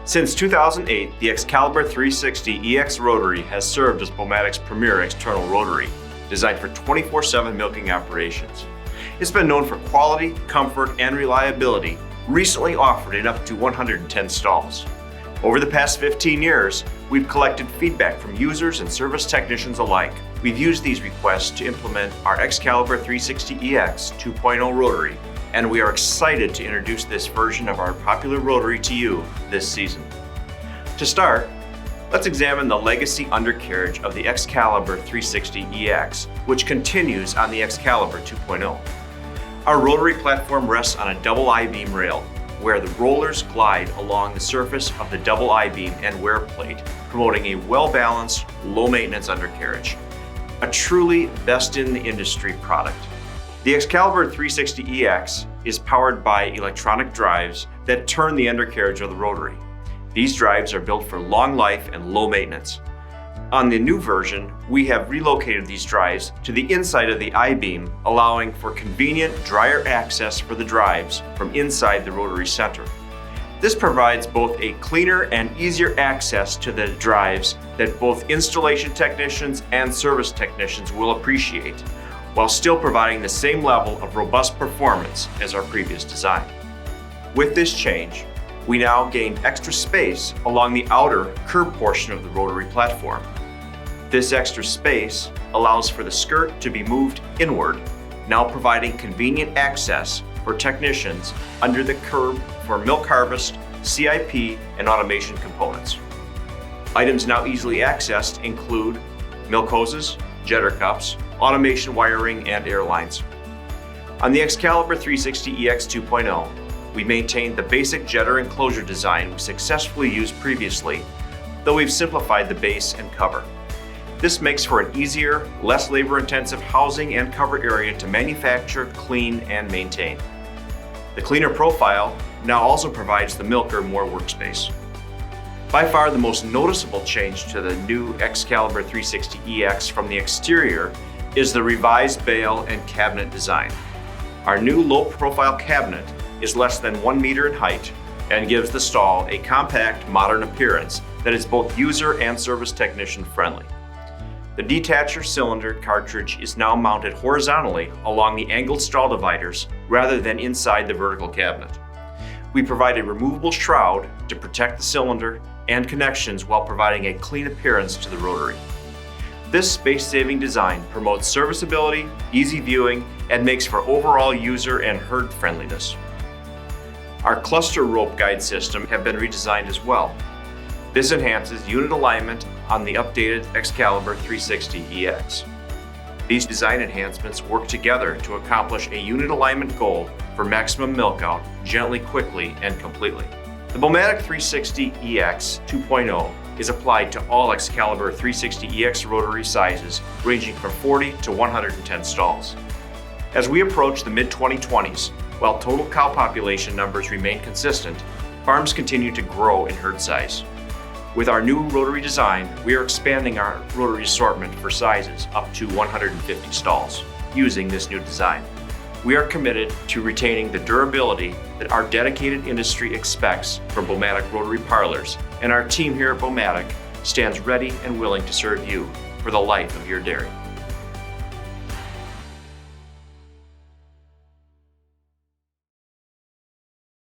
Since 2008, the Xcalibur 360EX Rotary has served as BouMatic's premier external rotary, designed for 24/7 milking operations. It's been known for quality, comfort, and reliability, recently offered in up to 110 stalls. Over the past 15 years, we've collected feedback from users and service technicians alike. We've used these requests to implement our Xcalibur 360EX 2.0 Rotary, and we are excited to introduce this version of our popular rotary to you this season. To start, let's examine the legacy undercarriage of the Xcalibur 360EX, which continues on the Xcalibur 2.0. Our rotary platform rests on a double I-beam rail, where the rollers glide along the surface of the double I-beam and wear plate, promoting a well-balanced, low-maintenance undercarriage. A truly best-in-the-industry product. The Xcalibur 360EX is powered by electronic drives that turn the undercarriage of the rotary. These drives are built for long life and low maintenance. On the new version, we have relocated these drives to the inside of the I-beam, allowing for convenient, drier access for the drives from inside the rotary center. This provides both a cleaner and easier access to the drives that both installation technicians and service technicians will appreciate, while still providing the same level of robust performance as our previous design. With this change, we now gain extra space along the outer curb portion of the rotary platform. This extra space allows for the skirt to be moved inward, now providing convenient access for technicians under the curb for milk harvest, CIP, and automation components. Items now easily accessed include milk hoses, jetter cups, automation wiring, and air lines. On the Xcalibur 360EX 2.0, we maintained the basic jetter enclosure design we successfully used previously, though we've simplified the base and cover. This makes for an easier, less labor-intensive housing and cover area to manufacture, clean, and maintain. The cleaner profile now also provides the milker more workspace. By far the most noticeable change to the new Xcalibur 360EX from the exterior is the revised bale and cabinet design. Our new low-profile cabinet is less than 1 meter in height and gives the stall a compact, modern appearance that is both user and service technician friendly. The detacher cylinder cartridge is now mounted horizontally along the angled stall dividers rather than inside the vertical cabinet. We provide a removable shroud to protect the cylinder and connections while providing a clean appearance to the rotary. This space-saving design promotes serviceability, easy viewing, and makes for overall user and herd friendliness. Our cluster rope guide system have been redesigned as well. This enhances unit alignment on the updated Xcalibur 360EX. These design enhancements work together to accomplish a unit alignment goal for maximum milk out gently, quickly, and completely. The BouMatic 360EX 2.0 is applied to all Xcalibur 360EX rotary sizes ranging from 40 to 110 stalls. As we approach the mid-2020s, while total cow population numbers remain consistent, farms continue to grow in herd size. With our new rotary design, we are expanding our rotary assortment for sizes up to 150 stalls using this new design. We are committed to retaining the durability that our dedicated industry expects from BouMatic rotary parlors, and our team here at BouMatic stands ready and willing to serve you for the life of your dairy.